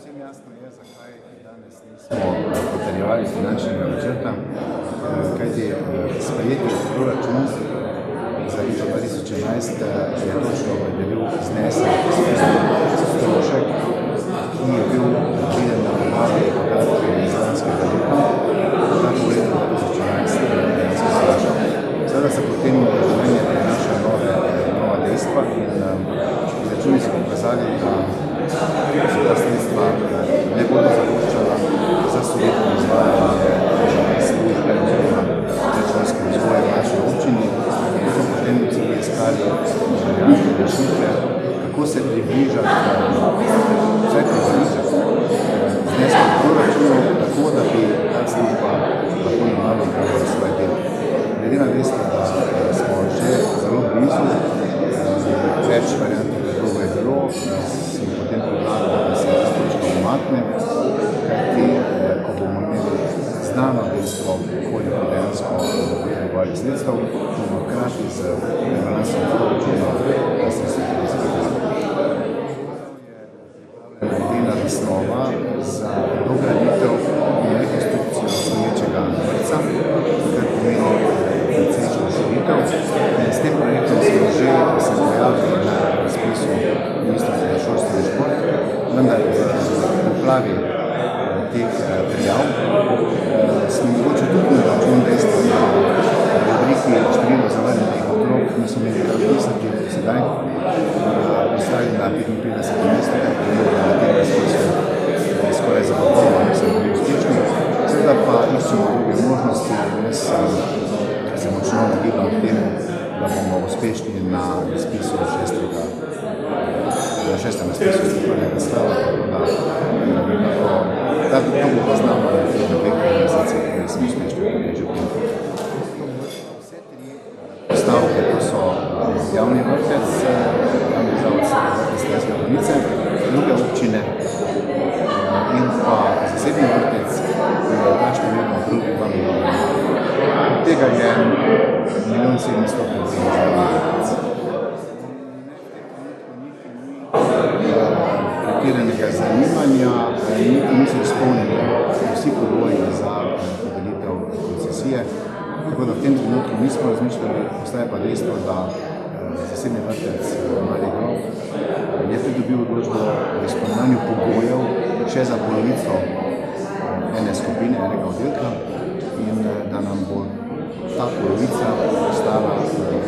Vsem jasno je, zakaj danes nismo potrjevali finančnega načrta, kajti sprejeti proračun za leto 2011 je točno opredelil znesek strošek, ki je bil predviden na podlagi podatkov iz lanskega leta, tako v letu 2011 dejansko slažal. Seveda se potem življenje prinaša nova dejstva in izračuni so pokazali, da so ta sredstva ne bodo zadoščala za solidno izvajanje službe oziroma računske vzgoje v naši občini. In so potem celo iskali variante rešitve, kako se približati vsaj približati zneskom proračunov, tako da bi ta služba lahko normalno opravila svoje delo. Glede na dejstvo, da smo že zelo blizu, več variant predlogov je bilo, sem potem predlagal, da se ta točka umakne, kajti ko bomo imeli znano dejstvo, koliko dejansko potrebovali sredstev, bomo hkrati z rebalansom proračuna ta sredstva tudi zagotovili. Idejna zasnova za dograditev in rekonstrukcijo obstoječega vrtca, kar pomeni precejšnjo širitev. S tem projektom smo že se pojavili na razpisu Ministrstva za šolstvo in šport, vendar v poplavi teh prijav smo mogoče tudi na račun dejstva, da v rubriki število zavrnjenih otrok niso imeli kar pisati sedaj, pristali na 55 mesto, kar pomeni, da na tem razpisu skoraj zagotovo niso bili uspešni. Seveda pa iščemo druge možnosti in jaz se močno nagibam k temu, da bomo uspešni na razpisu šestem razpisu strokovnega stava, tako da to bo pa znamo na dveh mesecih, da smo uspešni tudi že v tem. Vse tri postavke, to so javni vrtec, javni zavod Slovenske Gorice, druge občine in pa zasebni vrtec, ta številka okrog 2 milijona. Od tega je 1 700 000 za javni vrtec. Pretiranega zanimanja, niti niso izpolnjeni vsi pogoji za podelitev koncesije, tako da v tem trenutku nismo razmišljali, ostaje pa dejstvo, da zasebni vrtec Mali Grof je pridobil odločbo o izpolnjevanju pogojev še za polovico ene skupine, enega oddelka in da nam bo ta polovica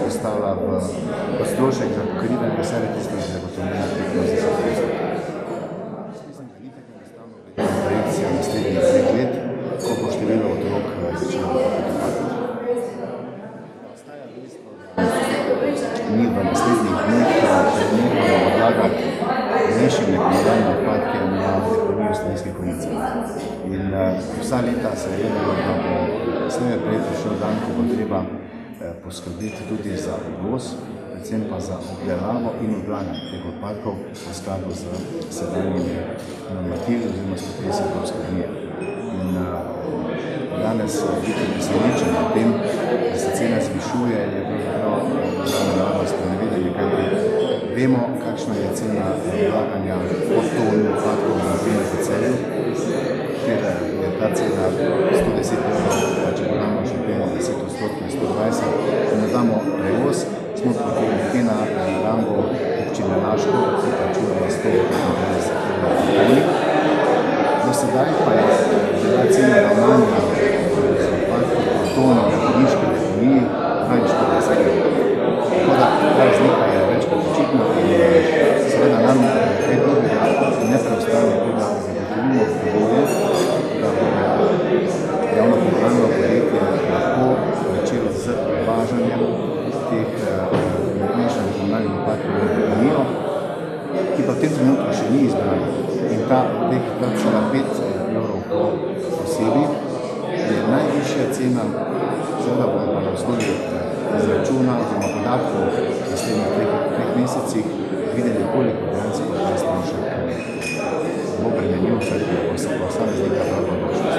ostala v strošek za pokrivanje vseh tistih zagotovljenih tekmo za zaposlenost. Projekcija naslednjih 2 let, ko bo število otrok začelo upadati. Mi v naslednjih dneh planiramo odlagati mešane komunalne odpadke na deponijo Slovenske Gorice. In vsa leta se je vedelo, da bo slej prej prišel dan, ko bo treba poskrbeti tudi za uvoz, predvsem pa za obdelavo in odlaganje teh odpadkov v skladu z sedanjimi normativi oziroma s predpisi Evropske unije. In danes biti presenečen na tem, da se cena zvišuje, je pravzaprav državna javnost nevedeli, kajti vemo, kakšna je cena odlaganja po toni odpadkov na primer v Celju, kjer je ta cena 110 €, če dodamo še temu 10% 120, in dodamo prevoz, smo tukaj nekje na rangu občine Laško, ki plačuje 195 € do sedaj pa je bila cena ravnanja z odpadki po toni na Goriški deponiji 42 €. Tako da ta razlika je več kot očitna in seveda nam kaj drugega ne preostane, da zagotovimo pogoje, da bo javno komunalno podjetje lahko začelo z odvažanjem teh mešanih komunalnih odpadkov v deponijo, ki pa v tem trenutku še ni izbrana. In ta teh 2,5 € po osebi je najvišja cena, seveda bomo pa na osnovi izračuna oziroma podatkov v naslednjih 3 mesecih videli, koliko dejansko ta strošek bo bremenil posameznika prava možnost.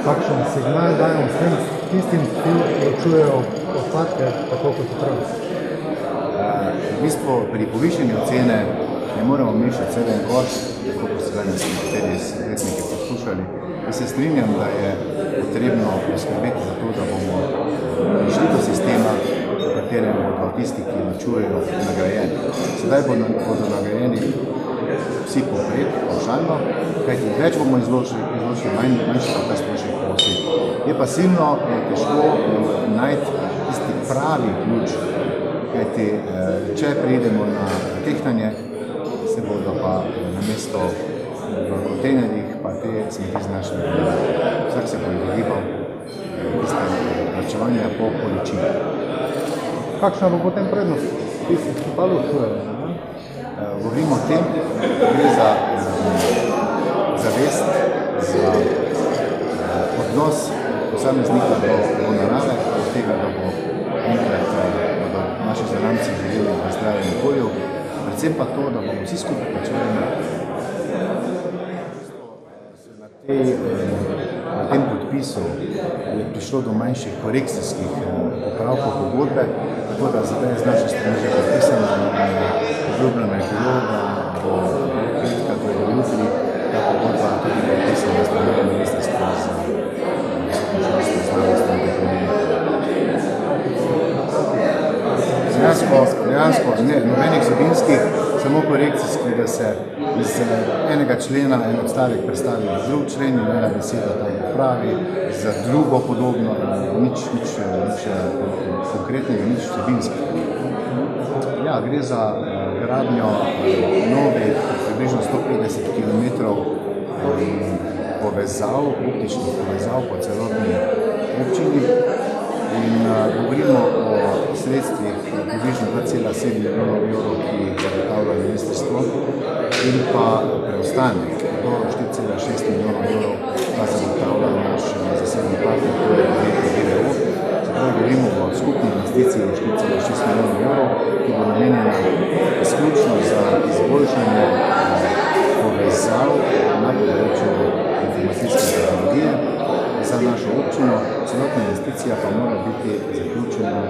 Kakšen signal dajemo s tem tistim, ki plačujejo odpadke tako kot otroci? V bistvu pri povišanju cene ne moremo mešati sebe in koš, tako kot so danes nekateri svetniki poskušali. Jaz se strinjam, da je potrebno poskrbeti za to, da bomo prišli do sistema, v katerem bodo tisti, ki nočujejo, nagrajeni. Sedaj bodo nagrajeni vsi povprek, pavšalno, kajti več bomo izločili, manjši pa ta strošek po osebi. Je pa silno težko najti tisti pravi ključ, kajti če pridemo na tehtanje, se bodo pa namesto v kontejnerjih pa te smeti znašli. Vsak se bo izogibal tiste plačevanja po količini. Kakšna bo potem prednost tistih, ki pa ločujejo? Govorimo o tem, da gre za zavest, za odnos posameznika do narave, od tega, da bo enkrat bodo naši zanamci živeli v zdravem okolju, predvsem pa to, da bomo vsi skupaj plačevali. Na tem podpisu je prišlo do manjših korekcijskih popravkov pogodbe, tako da zdaj je z naše strani že podpisano obljubljeno je bilo, da bo petka, to je jutri, ta pogodba tudi podpisana s strani Ministrstva za visoko šolstvo, znanost in tehnologijo. Dejansko ne, nobenih vsebinskih, samo korekcijskih, da se iz enega člena en odstavek predstavi v drug člen in ena beseda tam popravi, za drugo podobno, nič konkretnega, nič vsebinskega. Ja, gre za gradnjo novih, približno 150 km povezav, optičnih povezav po celotni občini in govorimo o sredstvih približno 2,7 milijonov evrov, ki jih zagotavlja ministrstvo, in pa preostanek do 4,6 milijonov evrov pa zagotavlja naš zasebni partner, to je podjetje GVO. Zdaj govorimo o skupni investiciji 4,6 milijonov evrov, ki bo namenjena izključno za izboljšanje povezav na področju informacijske tehnologije za našo občino. Celotna investicija pa mora biti zaključena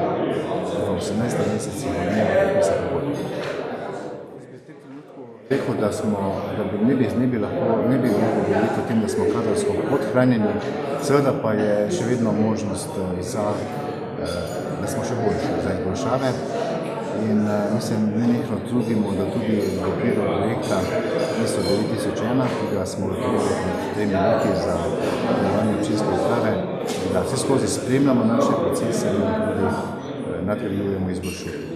v 18 mesecih od dneva podpisa pogodbe. Rekel, da ne bi mogli govoriti o tem, da smo kadrovsko podhranjeni, seveda pa je še vedno možnost da smo še boljši za izboljšave. In mi se nenehno trudimo, da tudi v okviru projekta ISO 9001, ki ga smo odprli pred 3 leti za delovanje občinske uprave, da vse skozi spremljamo naše procese in tudi nadgrajujemo, izboljšujemo.